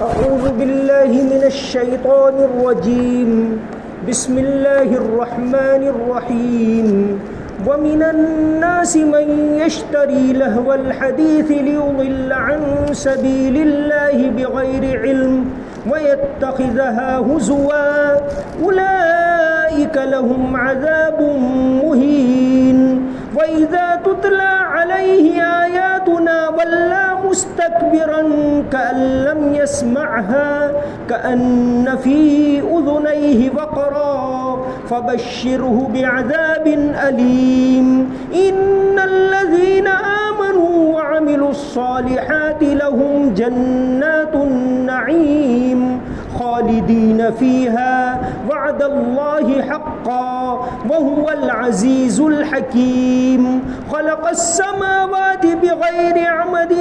أعوذ بالله من الشيطان الرجيم بسم الله الرحمن الرحيم ومن الناس من يشتري لهو الحديث ليضل عن سبيل الله بغير علم ويتخذها هزوا أولئك لهم عذاب مهين وإذا تتلى عليه آياتنا ولى مستكبرا كأن لم يسمعها كأن في أذنيه وقرا فبشره بعذاب أليم إن الذين آمنوا وعملوا الصالحات لهم جنات النعيم خالدين فيها وعد الله حقا وهو العزيز الحكيم خلق السماوات بغير عمد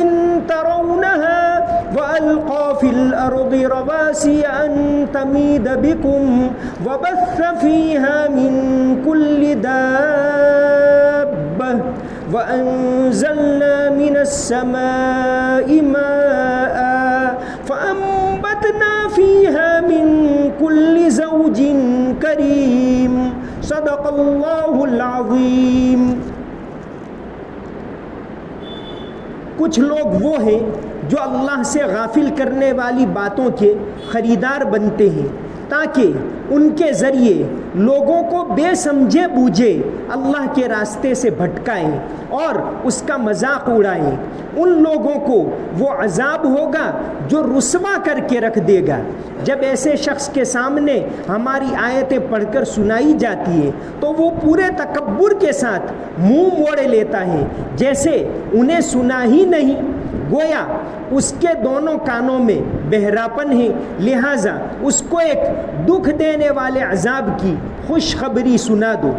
ترونها وألقى في الأرض رواسي أن تميد بكم وبث فيها من كل دابة وأنزلنا من السماء ماء فأنبتنا فيها من كل زوج كريم صدق الله العظيم. کچھ لوگ وہ ہیں جو اللہ سے غافل کرنے والی باتوں کے خریدار بنتے ہیں تاکہ ان کے ذریعے لوگوں کو بے سمجھے بوجھے اللہ کے راستے سے بھٹکائیں اور اس کا مذاق اڑائیں. ان لوگوں کو وہ عذاب ہوگا جو رسوا کر کے رکھ دے گا. جب ایسے شخص کے سامنے ہماری آیتیں پڑھ کر سنائی جاتی ہیں تو وہ پورے تکبر کے ساتھ منہ موڑے لیتا ہے جیسے انہیں سنا ہی نہیں، گویا اس کے دونوں کانوں میں بہراپن ہے، لہٰذا اس کو ایک دکھ دینے والے عذاب کی خوشخبری سنا دو.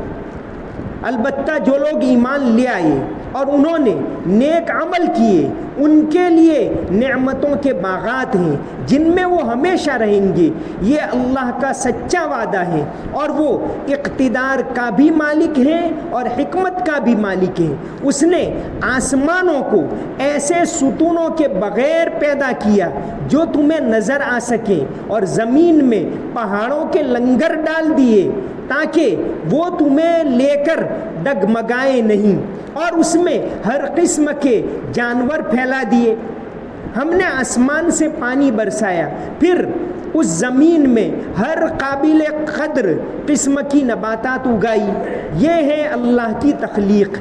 البتہ جو لوگ ایمان لے آئے اور انہوں نے نیک عمل کیے ان کے لیے نعمتوں کے باغات ہیں جن میں وہ ہمیشہ رہیں گے. یہ اللہ کا سچا وعدہ ہے اور وہ اقتدار کا بھی مالک ہے اور حکمت کا بھی مالک ہے. اس نے آسمانوں کو ایسے ستونوں کے بغیر پیدا کیا جو تمہیں نظر آ سکیں اور زمین میں پہاڑوں کے لنگر ڈال دیے تاکہ وہ تمہیں لے کر ڈگمگائیں نہیں، اور اس میں ہر قسم کے جانور پھیلا دیے. ہم نے آسمان سے پانی برسایا، پھر اس زمین میں ہر قابل قدر قسم کی نباتات اگائی. یہ ہے اللہ کی تخلیق.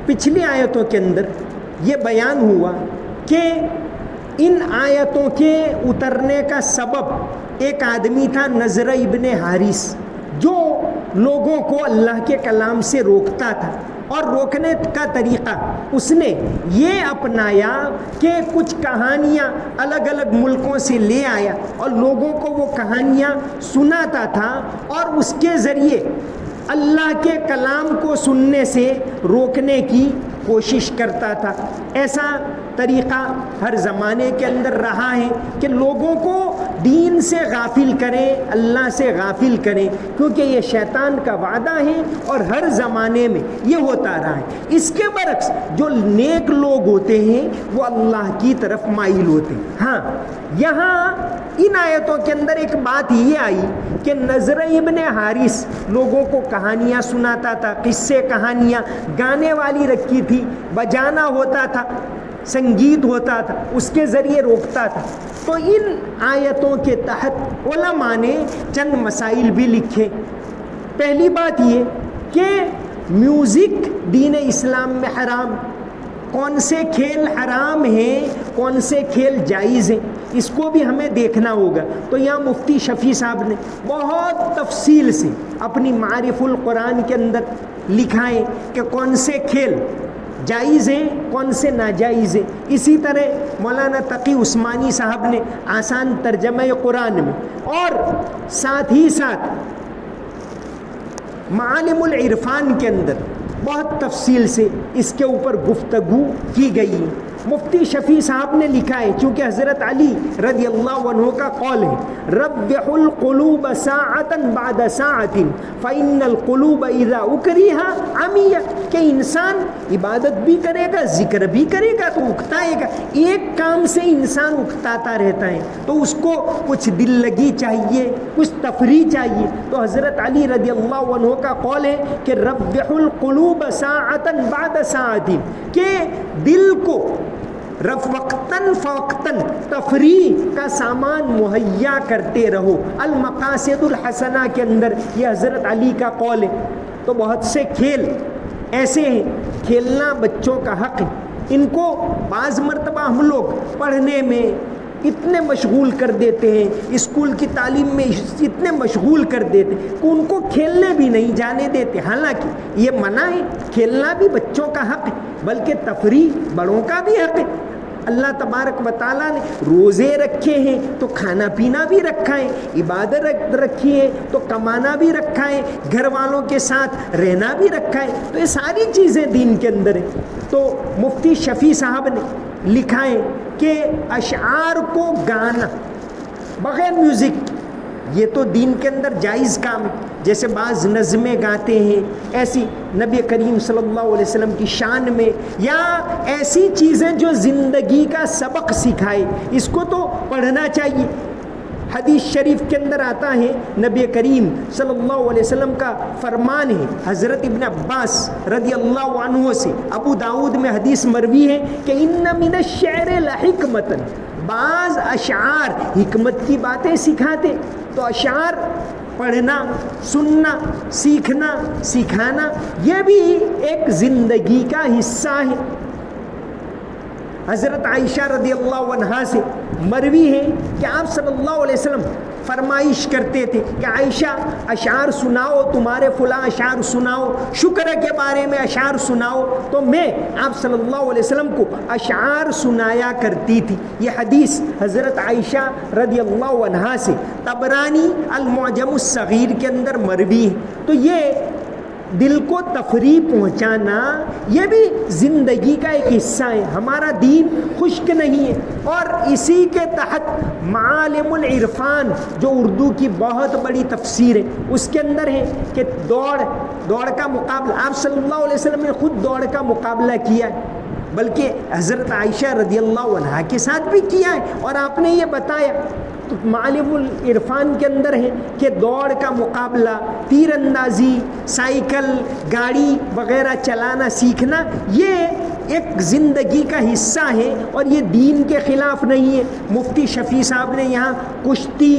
پچھلی آیتوں کے اندر یہ بیان ہوا کہ ان آیتوں کے اترنے کا سبب ایک آدمی تھا نضر ابن حارث، جو لوگوں کو اللہ کے کلام سے روکتا تھا. اور روکنے کا طریقہ اس نے یہ اپنایا کہ کچھ کہانیاں الگ الگ ملکوں سے لے آیا اور لوگوں کو وہ کہانیاں سناتا تھا اور اس کے ذریعے اللہ کے کلام کو سننے سے روکنے کی کوشش کرتا تھا. ایسا طریقہ ہر زمانے کے اندر رہا ہے کہ لوگوں کو دین سے غافل کریں، اللہ سے غافل کریں، کیونکہ یہ شیطان کا وعدہ ہے اور ہر زمانے میں یہ ہوتا رہا ہے. اس کے برعکس جو نیک لوگ ہوتے ہیں وہ اللہ کی طرف مائل ہوتے ہیں. ہاں، یہاں ان آیتوں کے اندر ایک بات یہ آئی کہ نضر ابن حارث لوگوں کو کہانیاں سناتا تھا، قصے کہانیاں، گانے والی رکھی تھی، بجانا ہوتا تھا، سنگیت ہوتا تھا، اس کے ذریعے روکتا تھا. تو ان آیتوں کے تحت علماء نے چند مسائل بھی لکھے. پہلی بات یہ کہ میوزک دین اسلام میں حرام، کون سے کھیل حرام ہیں، کون سے کھیل جائز ہیں، اس کو بھی ہمیں دیکھنا ہوگا. تو یہاں مفتی شفیع صاحب نے بہت تفصیل سے اپنی معارف القرآن کے اندر لکھا ہے کہ کون سے کھیل جائز ہیں، کون سے ناجائز ہیں. اسی طرح مولانا تقی عثمانی صاحب نے آسان ترجمہ قرآن میں اور ساتھ ہی ساتھ معالم العرفان کے اندر بہت تفصیل سے اس کے اوپر گفتگو کی گئی. مفتی شفیع صاحب نے لکھا ہے، چونکہ حضرت علی رضی اللہ عنہ کا قول ہے، ربح القلوب ساعتا بعد ساعت فإن القلوب اذا اکرہا عمیہ، کہ انسان عبادت بھی کرے گا، ذکر بھی کرے گا تو اکتائے گا، ایک کام سے انسان اکتاتا رہتا ہے تو اس کو کچھ دل لگی چاہیے، کچھ تفریح چاہیے۔ تو حضرت علی رضی اللہ عنہ کا قول ہے کہ ربح القلوب ساعتا بعد ساعت، کہ دل کو وقتاً فوقتاً تفریح کا سامان مہیا کرتے رہو، المقاصد الحسنہ کے اندر یہ حضرت علی کا قول ہے۔ تو بہت سے کھیل ایسے ہیں، کھیلنا بچوں کا حق ہے، ان کو بعض مرتبہ ہم لوگ پڑھنے میں اتنے مشغول کر دیتے ہیں، اسکول کی تعلیم میں اتنے مشغول کر دیتے ہیں کہ ان کو کھیلنے بھی نہیں جانے دیتے، حالانکہ یہ منع ہے، کھیلنا بھی بچوں کا حق ہے، بلکہ تفریح بڑوں کا بھی حق ہے۔ اللہ تبارک و تعالیٰ نے روزے رکھے ہیں تو کھانا پینا بھی رکھا ہے، عبادت رکھی ہے تو کمانا بھی رکھا ہے، گھر والوں کے ساتھ رہنا بھی رکھا ہے، تو یہ ساری چیزیں دین کے اندر ہیں۔ تو مفتی شفیع صاحب نے لکھا ہے کہ اشعار کو گانا بغیر میوزک یہ تو دین کے اندر جائز کام ہے، جیسے بعض نظمیں گاتے ہیں، ایسی نبی کریم صلی اللہ علیہ وسلم کی شان میں، یا ایسی چیزیں جو زندگی کا سبق سکھائے، اس کو تو پڑھنا چاہیے۔ حدیث شریف کے اندر آتا ہے، نبی کریم صلی اللہ علیہ وسلم کا فرمان ہے، حضرت ابن عباس رضی اللہ عنہ سے ابو داود میں حدیث مروی ہے کہ ان من الشعر لحکمۃ، بعض اشعار حکمت کی باتیں سکھاتے۔ تو اشعار پڑھنا، سننا، سیکھنا، سکھانا یہ بھی ایک زندگی کا حصہ ہے۔ حضرت عائشہ رضی اللہ عنہا سے مروی ہے کہ آپ صلی اللہ علیہ وسلم فرمائش کرتے تھے کہ عائشہ اشعار سناؤ، تمہارے فلاں اشعار سناؤ، شکر کے بارے میں اشعار سناؤ، تو میں آپ صلی اللہ علیہ وسلم کو اشعار سنایا کرتی تھی۔ یہ حدیث حضرت عائشہ رضی اللہ عنہا سے طبرانی المعجم الصغیر کے اندر مروی ہے۔ تو یہ دل کو تفریح پہنچانا یہ بھی زندگی کا ایک حصہ ہے۔ ہمارا دین خشک نہیں ہے، اور اسی کے تحت معالم العرفان جو اردو کی بہت بڑی تفسیر ہے، اس کے اندر ہے کہ دوڑ کا مقابلہ، آپ صلی اللہ علیہ وسلم نے خود دوڑ کا مقابلہ کیا ہے، بلکہ حضرت عائشہ رضی اللہ عنہا کے ساتھ بھی کیا ہے، اور آپ نے یہ بتایا۔ تو معالم العرفان کے اندر ہے کہ دوڑ کا مقابلہ، تیر اندازی، سائیکل، گاڑی وغیرہ چلانا سیکھنا یہ ایک زندگی کا حصہ ہے، اور یہ دین کے خلاف نہیں ہے۔ مفتی شفیع صاحب نے یہاں کشتی،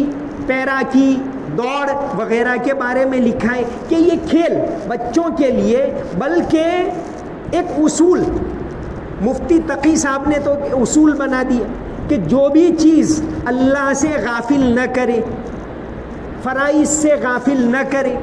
تیراکی، دوڑ وغیرہ کے بارے میں لکھا ہے کہ یہ کھیل بچوں کے لیے بلکہ ایک اصول، مفتی تقی صاحب نے تو اصول بنا دیا کہ جو بھی چیز اللہ سے غافل نہ کرے، فرائض سے غافل نہ کرے،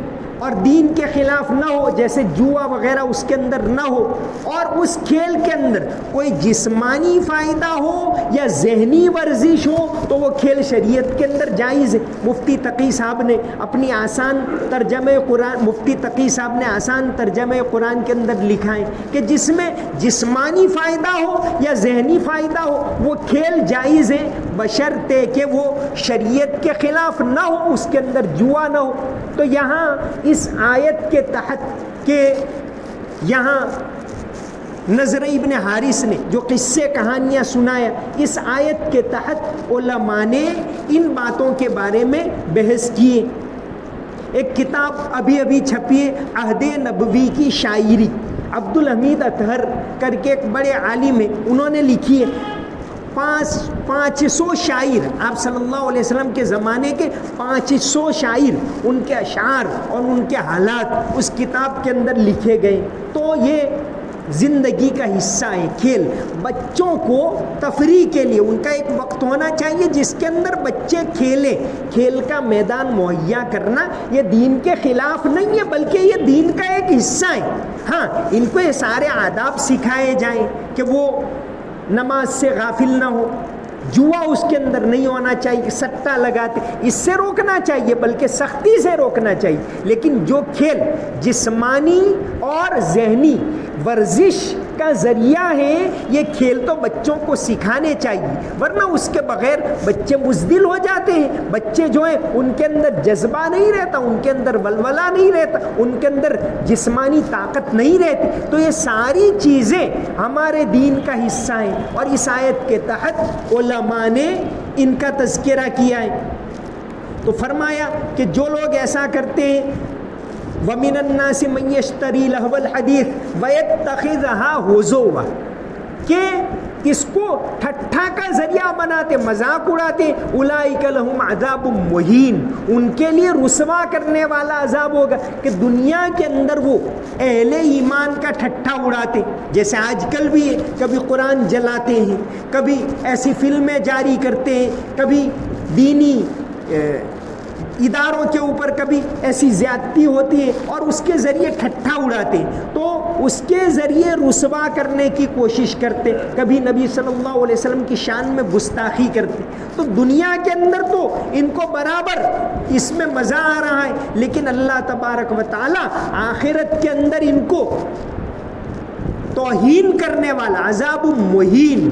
اور دین کے خلاف نہ ہو، جیسے جوا وغیرہ اس کے اندر نہ ہو، اور اس کھیل کے اندر کوئی جسمانی فائدہ ہو یا ذہنی ورزش ہو، تو وہ کھیل شریعت کے اندر جائز ہے۔ مفتی تقی صاحب نے اپنی آسان ترجمہ قرآن، مفتی تقی صاحب نے آسان ترجمہ قرآن کے اندر لکھا ہے کہ جس میں جسمانی فائدہ ہو یا ذہنی فائدہ ہو وہ کھیل جائز ہے، بشرطے کہ وہ شریعت کے خلاف نہ ہو، اس کے اندر جوا نہ ہو۔ تو یہاں اس آیت کے تحت کہ یہاں نضر ابن حارث نے جو قصے کہانیاں سنایا، اس آیت کے تحت علماء نے ان باتوں کے بارے میں بحث کیے۔ ایک کتاب ابھی چھپی ہے، عہد نبوی کی شاعری، عبد الحمید اطہر کر کے ایک بڑے عالم ہیں، انہوں نے لکھی ہے۔ 500 شاعر، آپ صلی اللہ علیہ وسلم کے زمانے کے 500 شاعر، ان کے اشعار اور ان کے حالات اس کتاب کے اندر لکھے گئے۔ تو یہ زندگی کا حصہ ہے کھیل، بچوں کو تفریح کے لیے ان کا ایک وقت ہونا چاہیے جس کے اندر بچے کھیلیں۔ کھیل کا میدان مہیا کرنا یہ دین کے خلاف نہیں ہے، بلکہ یہ دین کا ایک حصہ ہے۔ ہاں، ان کو یہ سارے آداب سکھائے جائیں کہ وہ نماز سے غافل نہ ہو، جوا اس کے اندر نہیں ہونا چاہیے، سٹا لگاتے اس سے روکنا چاہیے، بلکہ سختی سے روکنا چاہیے۔ لیکن جو کھیل جسمانی اور ذہنی ورزش کا ذریعہ ہے، یہ کھیل تو بچوں کو سکھانے چاہیے، ورنہ اس کے بغیر بچے بزدل ہو جاتے ہیں. بچے جو ہیں ان کے اندر جذبہ نہیں رہتا، ان کے اندر ولولہ نہیں رہتا، ان کے اندر جسمانی طاقت نہیں رہتی. تو یہ ساری چیزیں ہمارے دین کا حصہ ہیں، اور اس آیت کے تحت علماء نے ان کا تذکرہ کیا ہے. تو فرمایا کہ جو لوگ ایسا کرتے ہیں وَمِنَ النَّاسِ مَن يَشْتَرِي لَهْوَ الْحَدِيثِ وَيَتَّخِذَهَا هُزُوًا، کہ اس کو ٹھٹھا کا ذریعہ بناتے، مذاق اڑاتے. اولئک لہم عذاب مہین، ان کے لیے رسوا کرنے والا عذاب ہوگا. کہ دنیا کے اندر وہ اہل ایمان کا ٹھٹھا اڑاتے، جیسے آج کل بھی ہے، کبھی قرآن جلاتے ہیں، کبھی ایسی فلمیں جاری کرتے ہیں، کبھی دینی اداروں کے اوپر کبھی ایسی زیادتی ہوتی ہے اور اس کے ذریعے ٹھٹھا اڑاتے ہیں، تو اس کے ذریعے رسوا کرنے کی کوشش کرتے، کبھی نبی صلی اللہ علیہ وسلم کی شان میں گستاخی کرتے. تو دنیا کے اندر تو ان کو برابر اس میں مزہ آ رہا ہے، لیکن اللہ تبارک و تعالی آخرت کے اندر ان کو توہین کرنے والا عذاب مہین،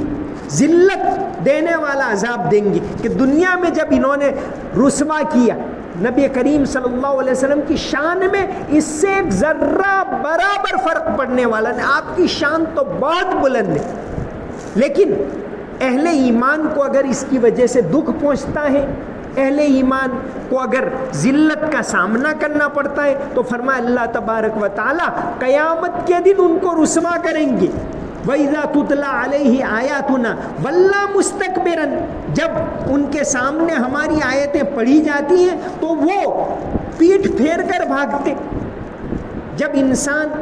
ذلت دینے والا عذاب دیں گے. کہ دنیا میں جب انہوں نے رسوا کیا نبی کریم صلی اللہ علیہ وسلم کی شان میں اس سے ایک ذرہ برابر فرق پڑنے والا نہیں. آپ کی شان تو بہت بلند ہے، لیکن اہل ایمان کو اگر اس کی وجہ سے دکھ پہنچتا ہے، اہل ایمان کو اگر ذلت کا سامنا کرنا پڑتا ہے، تو فرمایا اللہ تبارک و تعالی قیامت کے دن ان کو رسوا کریں گے. وَإِذَا تُتْلَى عَلَيْهِ آيَاتُنَا وَلَّى مُسْتَكْبِرًا، جب ان کے سامنے ہماری آیتیں پڑھی جاتی ہیں تو وہ پیٹھ پھیر کر بھاگتے. جب انسان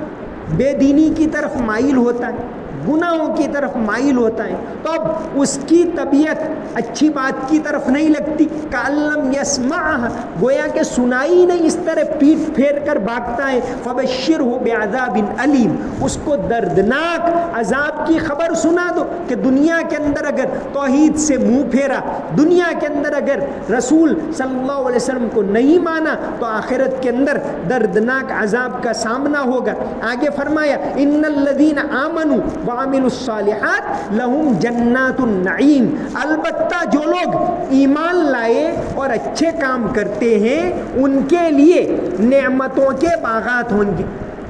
بے دینی کی طرف مائل ہوتا ہے، گناہوں کی طرف مائل ہوتا ہے، تو اب اس کی طبیعت اچھی بات کی طرف نہیں لگتی. کَأَلَّمْ يَسْمَعْهَا، گویا کہ سنائی نہیں، اس طرح پیٹ پھیر کر بھاگتا ہے. فَبَشِّرْهُ بِعَذَابٍ أَلِيمٍ، اس کو دردناک عذاب کی خبر سنا دو کہ دنیا کے اندر اگر توحید سے منہ پھیرا، دنیا کے اندر اگر رسول صلی اللہ علیہ وسلم کو نہیں مانا، تو آخرت کے اندر دردناک عذاب کا سامنا ہوگا. آگے فرمایا إِنَّ الَّذِينَ آمَنُوا وَعَمِلُوا الصَّالِحَاتِ لَهُمْ جَنَّاتُ النَّعِيمِ، البتہ جو لوگ ایمان لائے اور اچھے کام کرتے ہیں ان کے لیے نعمتوں کے باغات ہوں گے.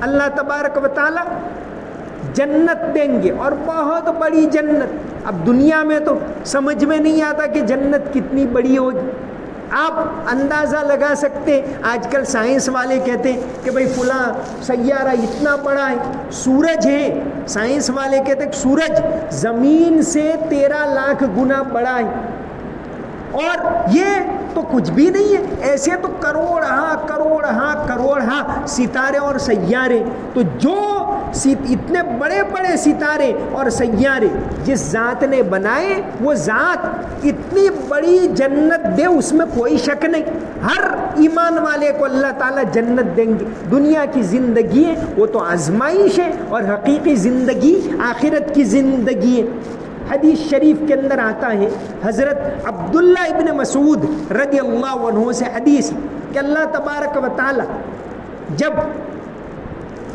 اللہ تبارک و تعالی جنت دیں گے، اور بہت بڑی جنت. اب دنیا میں تو سمجھ میں نہیں آتا کہ جنت کتنی بڑی ہوگی. آپ اندازہ لگا سکتے ہیں، آج کل سائنس والے کہتے ہیں کہ بھئی فلاں سیارہ اتنا بڑا ہے. سورج ہے، سائنس والے کہتے ہیں کہ سورج زمین سے 13 لاکھ گنا بڑا ہے، اور یہ تو کچھ بھی نہیں ہے. ایسے تو کروڑ ستارے اور سیارے. تو جو اتنے بڑے بڑے ستارے اور سیارے جس ذات نے بنائے، وہ ذات اتنی بڑی جنت دے، اس میں کوئی شک نہیں. ہر ایمان والے کو اللہ تعالیٰ جنت دیں گے. دنیا کی زندگی ہے وہ تو آزمائش ہے، اور حقیقی زندگی آخرت کی زندگی ہے. حدیث شریف کے اندر آتا ہے، حضرت عبداللہ ابن مسعود رضی اللہ عنہ سے حدیث کہ اللہ تبارک و تعالی جب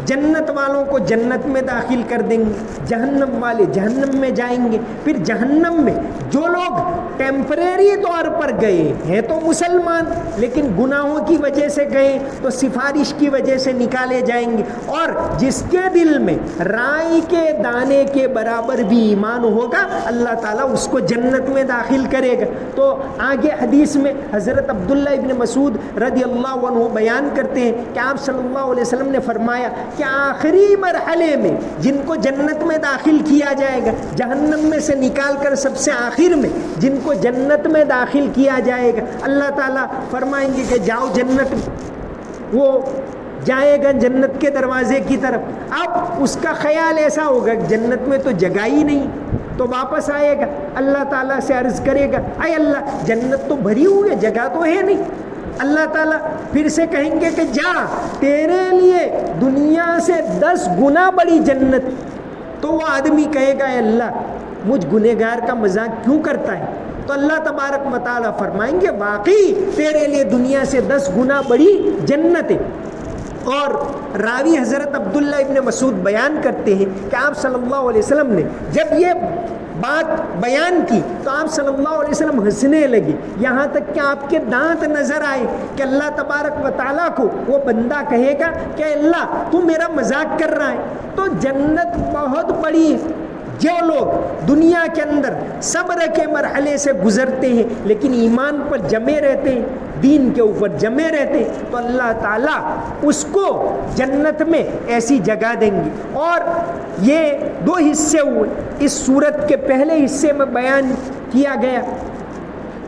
جنت والوں کو جنت میں داخل کر دیں گے، جہنم والے جہنم میں جائیں گے. پھر جہنم میں جو لوگ ٹیمپریری طور پر گئے ہیں تو مسلمان، لیکن گناہوں کی وجہ سے گئے تو سفارش کی وجہ سے نکالے جائیں گے. اور جس کے دل میں رائی کے دانے کے برابر بھی ایمان ہوگا، اللہ تعالیٰ اس کو جنت میں داخل کرے گا. تو آگے حدیث میں حضرت عبداللہ ابن مسعود رضی اللہ عنہ بیان کرتے ہیں کہ آپ صلی اللہ علیہ وسلم نے فرمایا کہ آخری مرحلے میں جن کو جنت میں داخل کیا جائے گا، جہنم میں سے نکال کر سب سے آخر میں جن کو جنت میں داخل کیا جائے گا، اللہ تعالیٰ فرمائیں گے کہ جاؤ جنت. وہ جائے گا جنت کے دروازے کی طرف. اب اس کا خیال ایسا ہوگا کہ جنت میں تو جگہ ہی نہیں، تو واپس آئے گا، اللہ تعالیٰ سے عرض کرے گا اے اللہ جنت تو بھری ہوئی ہے، جگہ تو ہے نہیں. اللہ تعالیٰ پھر سے کہیں گے کہ جا، تیرے لیے دنیا سے 10 گنا بڑی جنت. تو وہ آدمی کہے گا اے اللہ مجھ گنہگار کا مذاق کیوں کرتا ہے؟ تو اللہ تبارک و تعالیٰ فرمائیں گے واقعی تیرے لیے دنیا سے 10 گنا بڑی جنت ہے. اور راوی حضرت عبداللہ ابن مسعود بیان کرتے ہیں کہ آپ صلی اللہ علیہ وسلم نے جب یہ بات بیان کی تو آپ صلی اللہ علیہ وسلم ہنسنے لگے، یہاں تک کہ آپ کے دانت نظر آئے کہ اللہ تبارک و تعالیٰ کو وہ بندہ کہے گا کہ اللہ تو میرا مذاق کر رہا ہے۔ تو جنت بہت بڑی ہے۔ جو لوگ دنیا کے اندر صبر کے مرحلے سے گزرتے ہیں لیکن ایمان پر جمے رہتے ہیں، دین کے اوپر جمے رہتے ہیں، تو اللہ تعالیٰ اس کو جنت میں ایسی جگہ دیں گے۔ اور یہ دو حصے ہوئے، اس سورت کے پہلے حصے میں بیان کیا گیا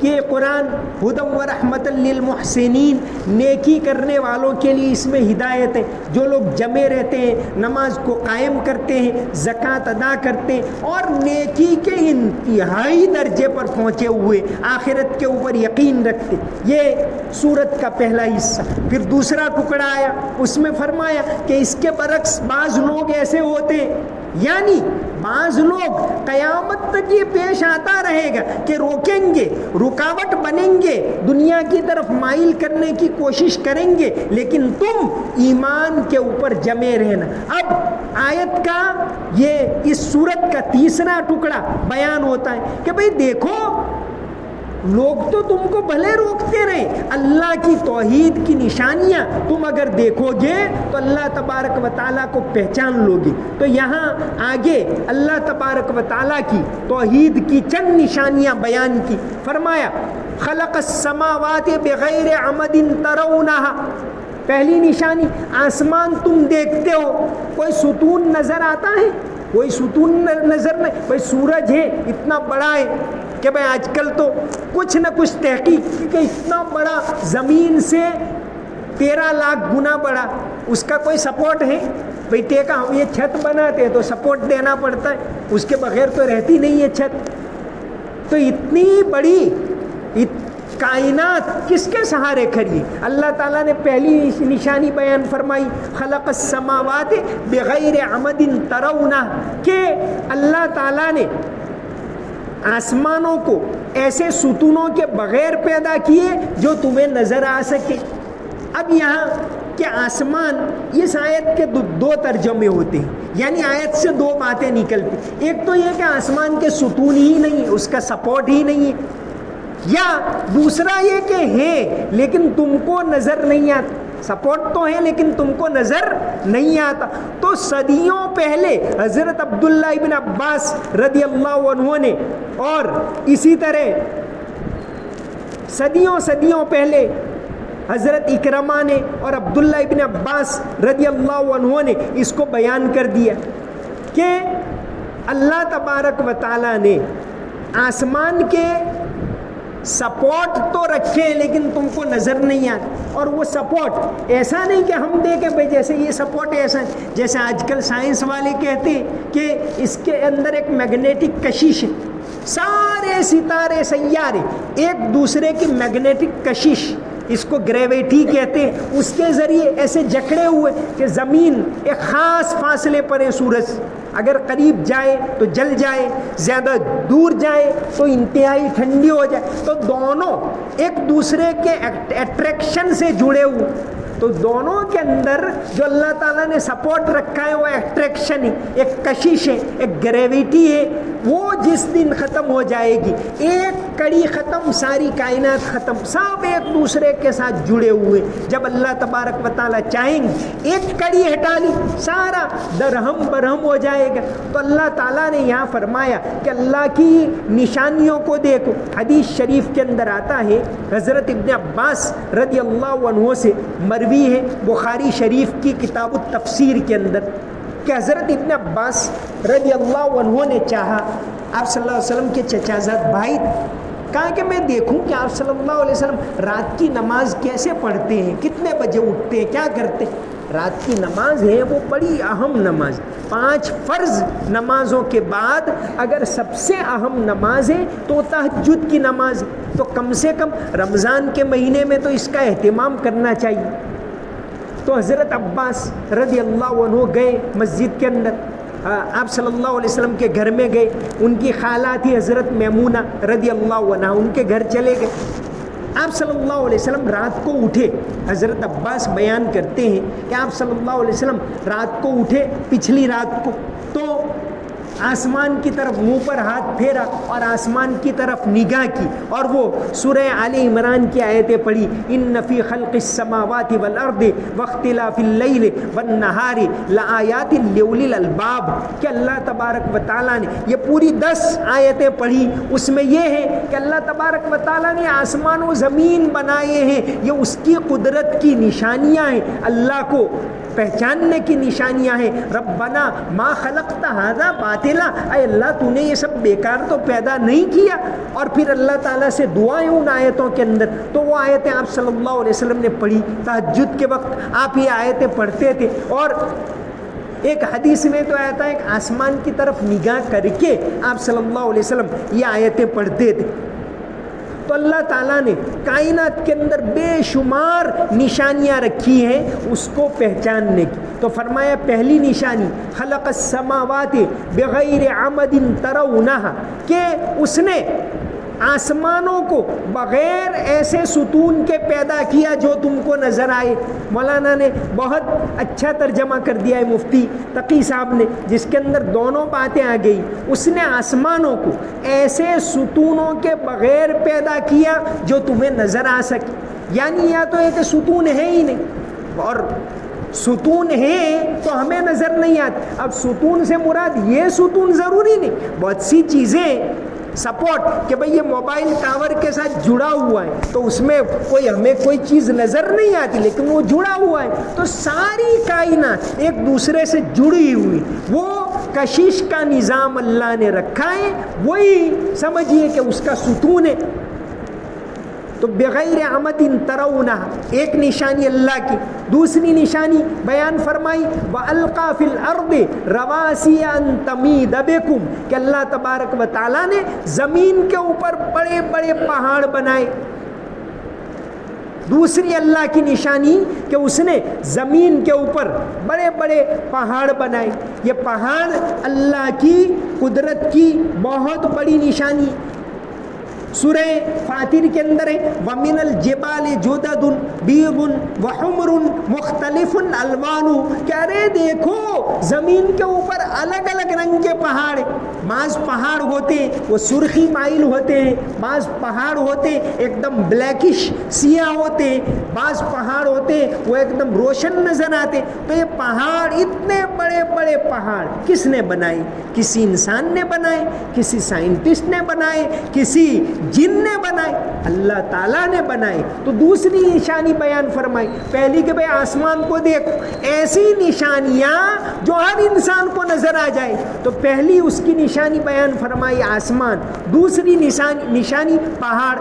کہ قرآن ہدی و رحمت للمحسنین، نیکی کرنے والوں کے لیے اس میں ہدایت ہے، جو لوگ جمے رہتے ہیں، نماز کو قائم کرتے ہیں، زکوٰۃ ادا کرتے ہیں اور نیکی کے انتہائی درجے پر پہنچے ہوئے، آخرت کے اوپر یقین رکھتے۔ یہ سورت کا پہلا حصہ۔ پھر دوسرا ٹکڑا آیا، اس میں فرمایا کہ اس کے برعکس بعض لوگ ایسے ہوتے ہیں، یعنی بعض لوگ قیامت تک یہ پیش آتا رہے گا کہ روکیں گے، رکاوٹ بنیں گے، دنیا کی طرف مائل کرنے کی کوشش کریں گے، لیکن تم ایمان کے اوپر جمے رہنا۔ اب آیت کا یہ اس سورت کا تیسرا ٹکڑا بیان ہوتا ہے کہ بھئی دیکھو، لوگ تو تم کو بھلے روکتے رہے، اللہ کی توحید کی نشانیاں تم اگر دیکھو گے تو اللہ تبارک و تعالیٰ کو پہچان لو گے۔ تو یہاں آگے اللہ تبارک و تعالیٰ کی توحید کی چند نشانیاں بیان کی، فرمایا خلق السماوات بغیر عمد ترونها۔ پہلی نشانی، آسمان تم دیکھتے ہو، کوئی ستون نظر آتا ہے؟ کوئی ستون نظر نہیں۔ بھائی سورج ہے، اتنا بڑا ہے کہ بھائی آج کل تو کچھ نہ کچھ تحقیق کہ اتنا بڑا، زمین سے 13 لاکھ گنا بڑا، اس کا کوئی سپورٹ ہے؟ بھائی ٹیکا، ہم یہ چھت بناتے تو سپورٹ دینا پڑتا ہے، اس کے بغیر تو رہتی نہیں ہے چھت۔ تو اتنی بڑی کائنات کس کے سہارے کھڑی ہے؟ اللہ تعالیٰ نے پہلی نشانی بیان فرمائی خلق السماوات بغیر عمد ترونہ، کہ اللہ تعالیٰ نے آسمانوں کو ایسے ستونوں کے بغیر پیدا کیے جو تمہیں نظر آ سکے۔ اب یہاں کہ آسمان، اس آیت کے دو ترجمے ہوتے ہیں، یعنی آیت سے دو باتیں نکلتی۔ ایک تو یہ کہ آسمان کے ستون ہی نہیں، اس کا سپورٹ ہی نہیں ہے، یا دوسرا یہ کہ ہے لیکن تم کو نظر نہیں آتا، سپورٹ تو ہے لیکن تم کو نظر نہیں آتا۔ تو صدیوں پہلے حضرت عبداللہ ابن عباس رضی اللہ عنہ نے، اور اسی طرح صدیوں پہلے حضرت اکرمہ نے اور عبداللہ ابن عباس رضی اللہ عنہ نے اس کو بیان کر دیا کہ اللہ تبارک و تعالیٰ نے آسمان کے سپورٹ تو رکھے لیکن تم کو نظر نہیں آتا، اور وہ سپورٹ ایسا نہیں کہ ہم دیکھیں بھائی جیسے یہ سپورٹ ایسا ہے، جیسے آج کل سائنس والے کہتے ہیں کہ اس کے اندر ایک میگنیٹک کشش ہے، سارے ستارے سیارے ایک دوسرے کی میگنیٹک کشش، اس کو گریویٹی کہتے ہیں، اس کے ذریعے ایسے جکڑے ہوئے کہ زمین ایک خاص فاصلے پر ہے سورج، اگر قریب جائے تو جل جائے، زیادہ دور جائے تو انتہائی ٹھنڈی ہو جائے، تو دونوں ایک دوسرے کے اٹریکشن سے جڑے ہوئے۔ تو دونوں کے اندر جو اللہ تعالیٰ نے سپورٹ رکھا ہے وہ اٹریکشن ہے، ایک کشش ہے، ایک گریویٹی ہے، وہ جس دن ختم ہو جائے گی، ایک کڑی ختم، ساری کائنات ختم، سب ایک دوسرے کے ساتھ جڑے ہوئے۔ جب اللہ تبارک و تعالیٰ چاہیں گے ایک کڑی ہٹا لی، سارا درہم برہم ہو جائے گا۔ تو اللہ تعالیٰ نے یہاں فرمایا کہ اللہ کی نشانیوں کو دیکھو۔ حدیث شریف کے اندر آتا ہے، حضرت ابن عباس رضی اللہ عنہ سے مروی ہے بخاری شریف کی کتاب التفسیر کے اندر، کہ حضرت ابن عباس رضی اللہ عنہ نے چاہا، آپ صلی اللہ علیہ وسلم کے چچا زاد بھائی، کہا کہ میں دیکھوں کہ آپ صلی اللہ علیہ وسلم رات کی نماز کیسے پڑھتے ہیں، کتنے بجے اٹھتے ہیں، کیا کرتے ہیں۔ رات کی نماز ہے وہ بڑی اہم نماز، 5 فرض نمازوں کے بعد اگر سب سے اہم نماز ہے تو تہجد کی نماز ہے، تو کم سے کم رمضان کے مہینے میں تو اس کا اہتمام کرنا چاہیے۔ تو حضرت عباس رضی اللہ عنہ گئے مسجد کے اندر، آپ صلی اللہ علیہ وسلم کے گھر میں گئے، ان کی خالہ تھی حضرت میمونہ رضی اللہ عنہ، ان کے گھر چلے گئے۔ آپ صلی اللہ علیہ وسلم رات کو اٹھے. حضرت عباس بیان کرتے ہیں کہ آپ صلی اللہ علیہ وسلم رات کو اٹھے, پچھلی رات کو, تو آسمان کی طرف منہ پر ہاتھ پھیرا اور آسمان کی طرف نگاہ کی, اور وہ سورہ آل عمران کی آیتیں پڑھی, ان فی خلق السماوات والارض واختلاف اللیل والنہار لآیات لأولی الالباب, کہ اللہ تبارک و تعالیٰ نے یہ پوری 10 آیتیں پڑھی. اس میں یہ ہے کہ اللہ تبارک و تعالیٰ نے آسمان و زمین بنائے ہیں, یہ اس کی قدرت کی نشانیاں ہیں, اللہ کو پہچاننے کی نشانیاں ہیں. ربنا ما خلقت ھذا باطلا, اے اللہ تو نے یہ سب بیکار تو پیدا نہیں کیا. اور پھر اللہ تعالیٰ سے دعائیں ان آیتوں کے اندر, تو وہ آیتیں آپ صلی اللہ علیہ وسلم نے پڑھی. تہجد کے وقت آپ یہ آیتیں پڑھتے تھے, اور ایک حدیث میں تو آتا ہے کہ آسمان کی طرف نگاہ کر کے آپ صلی اللہ علیہ وسلم یہ آیتیں پڑھتے تھے. تو اللہ تعالیٰ نے کائنات کے اندر بے شمار نشانیاں رکھی ہیں اس کو پہچاننے کی. تو فرمایا پہلی نشانی خلق السماوات بغیر عمد ترونہا, کہ اس نے آسمانوں کو بغیر ایسے ستون کے پیدا کیا جو تم کو نظر آئے. مولانا نے بہت اچھا ترجمہ کر دیا ہے مفتی تقی صاحب نے, جس کے اندر دونوں باتیں آ گئی. اس نے آسمانوں کو ایسے ستونوں کے بغیر پیدا کیا جو تمہیں نظر آ سکے. یعنی یا تو ایک ستون ہے ہی نہیں, اور ستون ہے تو ہمیں نظر نہیں آتی. اب ستون سے مراد یہ ستون ضروری نہیں, بہت سی چیزیں سپورٹ, کہ بھئی یہ موبائل ٹاور کے ساتھ جڑا ہوا ہے تو اس میں ہمیں کوئی چیز نظر نہیں آتی, لیکن وہ جڑا ہوا ہے. تو ساری کائنات ایک دوسرے سے جڑی ہوئی, وہ کشش کا نظام اللہ نے رکھا ہے, وہی سمجھیے کہ اس کا ستون ہے. تو بغیر عمد ترونہا ایک نشانی اللہ کی. دوسری نشانی بیان فرمائی وَأَلْقَى فِي الْأَرْضِ رَوَاسِيَ أَن تَمِيدَ بِكُمْ, کہ اللہ تبارک و تعالیٰ نے زمین کے اوپر بڑے بڑے پہاڑ بنائے. دوسری اللہ کی نشانی کہ اس نے زمین کے اوپر بڑے بڑے پہاڑ بنائے. یہ پہاڑ اللہ کی قدرت کی بہت بڑی نشانی. سورہ فاتر کے اندر ہے وَمِنَ الْجِبَالِ جُدَدٌ بِيضٌ وَحُمْرٌ مُخْتَلِفٌ أَلْوَانُ, کہ ارے دیکھو زمین کے اوپر الگ الگ رنگ کے پہاڑ ہیں. بعض پہاڑ ہوتے ہیں وہ سرخی مائل ہوتے ہیں, بعض پہاڑ ہوتے ہیں ایک دم بلیکش سیاہ ہوتے ہیں, بعض پہاڑ ہوتے ہیں وہ ایک دم روشن نظر آتے. تو یہ پہاڑ اتنے بڑے بڑے پہاڑ کس نے بنائے؟ کسی انسان نے بنائے, کسی سائنٹسٹ نے بنائے, کسی جن نے بنائے, اللہ تعالیٰ نے بنائے. تو دوسری نشانی بیان فرمائی. پہلی کہ بھئی آسمان کو دیکھو, ایسی نشانیاں جو ہر انسان کو نظر آ جائے. تو پہلی اس کی نشانی بیان فرمائی آسمان. دوسری نشانی پہاڑ.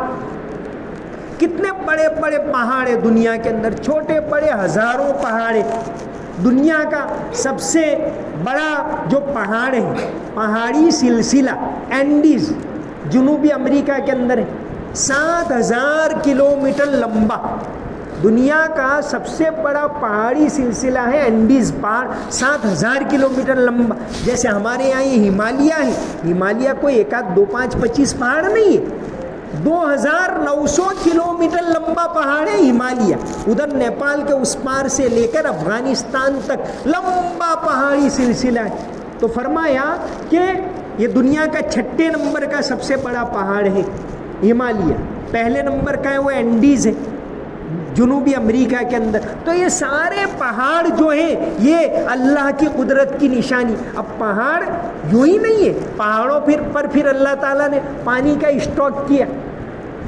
کتنے بڑے بڑے پہاڑ ہیں دنیا کے اندر, چھوٹے بڑے ہزاروں پہاڑ ہیں. دنیا کا سب سے بڑا جو پہاڑ ہے, پہاڑی سلسلہ اینڈیز, جنوبی امریکہ کے اندر ہے, 7000 کلومیٹر لمبا. دنیا کا سب سے بڑا پہاڑی سلسلہ ہے اینڈیز پہاڑ, 7000 کلومیٹر لمبا. جیسے ہمارے یہاں یہ ہمالیہ ہے, ہمالیہ کوئی 1 2 5 25 پہاڑ نہیں ہے, 2900 کلومیٹر لمبا پہاڑ ہے ہمالیہ. ادھر نیپال کے اس پار سے لے کر افغانستان تک لمبا پہاڑی سلسلہ ہے. تو فرمایا کہ یہ دنیا کا 6 نمبر کا سب سے بڑا پہاڑ ہے ہمالیہ. پہلے نمبر کا ہے وہ اینڈیز ہے جنوبی امریکہ کے اندر. تو یہ سارے پہاڑ جو ہیں یہ اللہ کی قدرت کی نشانی. اب پہاڑ یوں ہی نہیں ہے, پہاڑوں پر پھر اللہ تعالیٰ نے پانی کا اسٹاک کیا.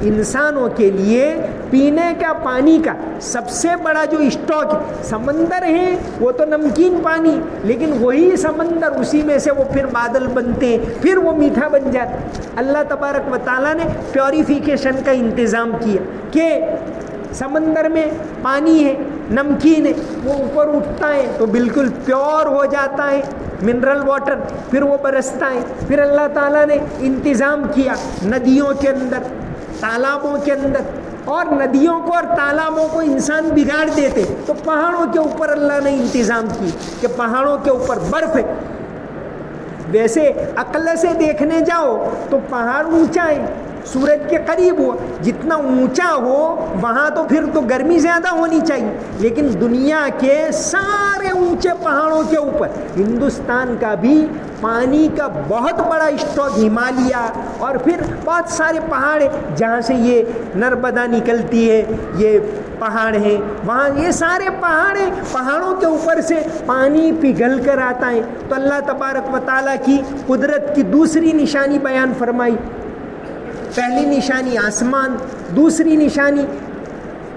انسانوں کے لیے پینے کا پانی کا سب سے بڑا جو اسٹاک سمندر ہے وہ تو نمکین پانی, لیکن وہی سمندر اسی میں سے وہ پھر بادل بنتے ہیں, پھر وہ میٹھا بن جاتا. اللہ تبارک و تعالیٰ نے پیوریفیکیشن کا انتظام کیا کہ سمندر میں پانی ہے, نمکین ہے, وہ اوپر اٹھتا ہے تو بالکل پیور ہو جاتا ہے منرل واٹر, پھر وہ برستا ہے. پھر اللہ تعالیٰ نے انتظام کیا ندیوں کے اندر, تالابوں کے اندر, اور ندیوں کو اور تالابوں کو انسان بگاڑ دیتے. تو پہاڑوں کے اوپر اللہ نے انتظام کی کہ پہاڑوں کے اوپر برف ہے. ویسے عقل سے دیکھنے جاؤ تو پہاڑ اونچا ہے, سورج کے قریب ہوا. جتنا اونچا ہو وہاں تو پھر تو گرمی زیادہ ہونی چاہیے، لیکن دنیا کے سارے اونچے پہاڑوں کے اوپر ہندوستان کا بھی پانی کا بہت بڑا اسٹاک ہمالیہ اور پھر بہت سارے پہاڑ ہیں جہاں سے یہ نرمدا نکلتی ہے، یہ پہاڑ ہیں وہاں، یہ سارے پہاڑ ہیں، پہاڑوں کے اوپر سے پانی پگھل کر آتا ہے. تو اللہ تبارک و تعالیٰ کی قدرت کی دوسری نشانی بیان فرمائی. پہلی نشانی آسمان، دوسری نشانی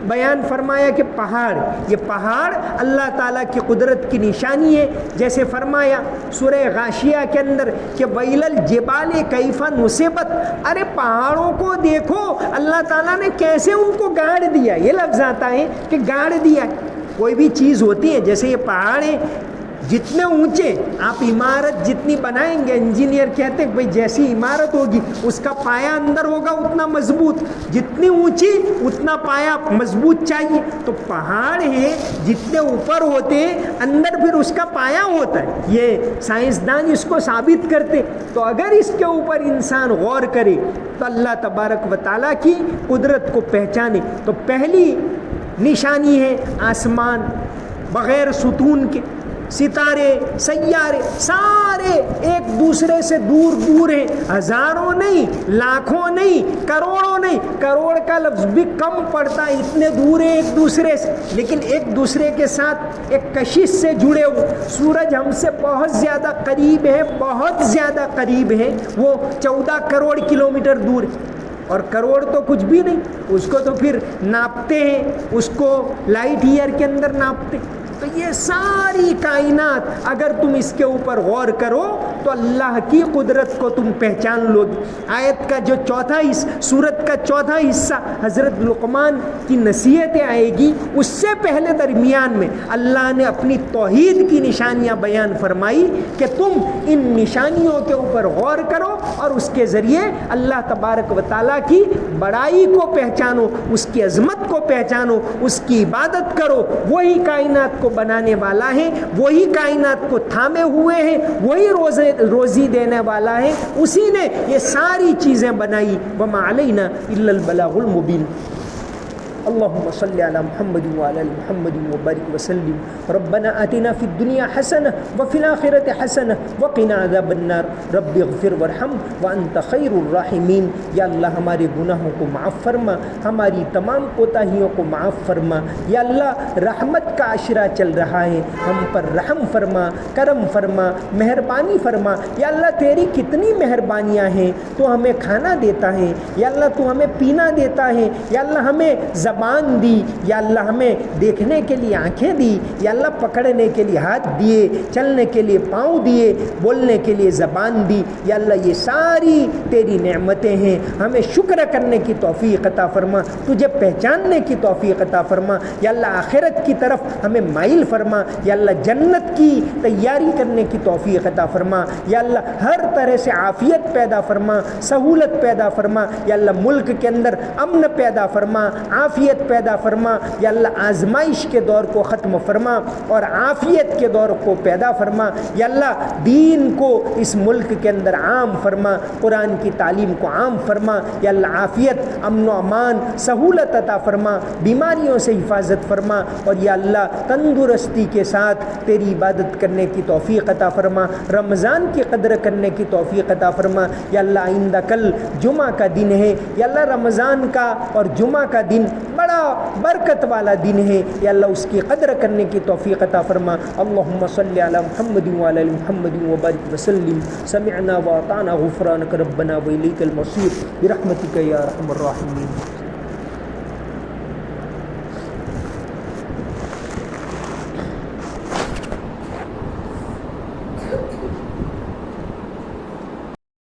بیان فرمایا کہ پہاڑ. یہ پہاڑ اللہ تعالیٰ کی قدرت کی نشانی ہے. جیسے فرمایا سورہ غاشیہ کے اندر کہ وَإِلَى الْجِبَالِ كَيْفَ نُصِبَتْ، ارے پہاڑوں کو دیکھو اللہ تعالیٰ نے کیسے ان کو گاڑ دیا. یہ لفظ آتا ہے کہ گاڑ دیا. کوئی بھی چیز ہوتی ہے جیسے یہ پہاڑ ہیں، جتنے اونچے آپ عمارت جتنی بنائیں گے، انجینئر کہتے ہیں بھائی جیسی عمارت ہوگی اس کا پایا اندر ہوگا اتنا مضبوط، جتنی اونچی اتنا پایا مضبوط چاہیے. تو پہاڑ ہیں جتنے اوپر ہوتے ہیں اندر پھر اس کا پایا ہوتا ہے. یہ سائنسدان اس کو ثابت کرتے. تو اگر اس کے اوپر انسان غور کرے تو اللہ تبارک و تعالیٰ کی قدرت کو پہچانے. تو پہلی نشانی ہے آسمان بغیر ستون کے، ستارے سیارے سارے ایک دوسرے سے دور دور ہیں، ہزاروں نہیں، لاکھوں نہیں، کروڑوں نہیں. کروڑ کا لفظ بھی کم پڑتا ہے، اتنے دور ہیں ایک دوسرے سے، لیکن ایک دوسرے کے ساتھ ایک کشش سے جڑے ہوئے. سورج ہم سے بہت زیادہ قریب ہے، بہت زیادہ قریب ہے، وہ 14 کروڑ کلومیٹر دور ہے. اور کروڑ تو کچھ بھی نہیں، اس کو تو پھر ناپتے ہیں، اس کو لائٹ ایئر کے اندر ناپتے. تو یہ ساری کائنات اگر تم اس کے اوپر غور کرو تو اللہ کی قدرت کو تم پہچان لو گی. آیت کا جو سورت کا چوتھا حصہ حضرت لقمان کی نصیحتیں آئے گی، اس سے پہلے درمیان میں اللہ نے اپنی توحید کی نشانیاں بیان فرمائی کہ تم ان نشانیوں کے اوپر غور کرو اور اس کے ذریعے اللہ تبارک و تعالیٰ کی بڑائی کو پہچانو، اس کی عظمت کو پہچانو، اس کی عبادت کرو. وہی کائنات کو بنانے والا ہے، وہی کائنات کو تھامے ہوئے ہیں، وہی روزی دینے والا ہے، اسی نے یہ ساری چیزیں بنائی. وما علینا الا البلاغ المبین. اللهم صل على محمد وعلى ال محمد وبارك وسلم. ربنا آتنا في الدنيا حسنة وفي الآخرة حسنة وقنا عذاب النار. رب اغفر وارحم وأنت خير الراحمين. یا اللہ ہمارے گناہوں کو معاف فرما، ہماری تمام کوتاہیوں کو معاف فرما. یا اللہ رحمت کا عشرہ چل رہا ہے، ہم پر رحم فرما، کرم فرما، مہربانی فرما. یا اللہ تیری کتنی مہربانیاں ہیں، تو ہمیں کھانا دیتا ہے، یا اللہ تو ہمیں پینا دیتا ہے، یا اللہ ہمیں زبان دی، یا اللہ ہمیں دیکھنے کے لیے آنکھیں دی، یا اللہ پکڑنے کے لیے ہاتھ دیے، چلنے کے لیے پاؤں دیے، بولنے کے لیے زبان دی. یا اللہ یہ ساری تیری نعمتیں ہیں، ہمیں شکر کرنے کی توفیق عطا فرما، تجھے پہچاننے کی توفیق عطا فرما. یا اللہ آخرت کی طرف ہمیں مائل فرما. یا اللہ جنت کی تیاری کرنے کی توفیق عطا فرما. یا اللہ ہر طرح سے عافیت پیدا فرما، سہولت پیدا فرما. یا اللہ ملک کے اندر امن پیدا فرما، عافیت پیدا فرما. یا اللہ آزمائش کے دور کو ختم فرما اور عافیت کے دور کو پیدا فرما. یا اللہ دین کو اس ملک کے اندر عام فرما، قرآن کی تعلیم کو عام فرما. یا اللہ عافیت، امن و امان، سہولت عطا فرما، بیماریوں سے حفاظت فرما. اور یا اللہ تندرستی کے ساتھ تیری عبادت کرنے کی توفیق عطا فرما، رمضان کی قدر کرنے کی توفیق عطا فرما. یا اللہ آئندہ کل جمعہ کا دن ہے، یا اللہ رمضان کا اور جمعہ کا دن بڑا برکت والا دن ہے. یا اللہ اس کی قدر کرنے کی توفیق عطا فرما. اللہم صلی علی محمد وعلی ال محمد وبارک وسلم. سمعنا واطعنا غفرانک ربنا والیک المصیر برحمتک یا ارحم الراحمین.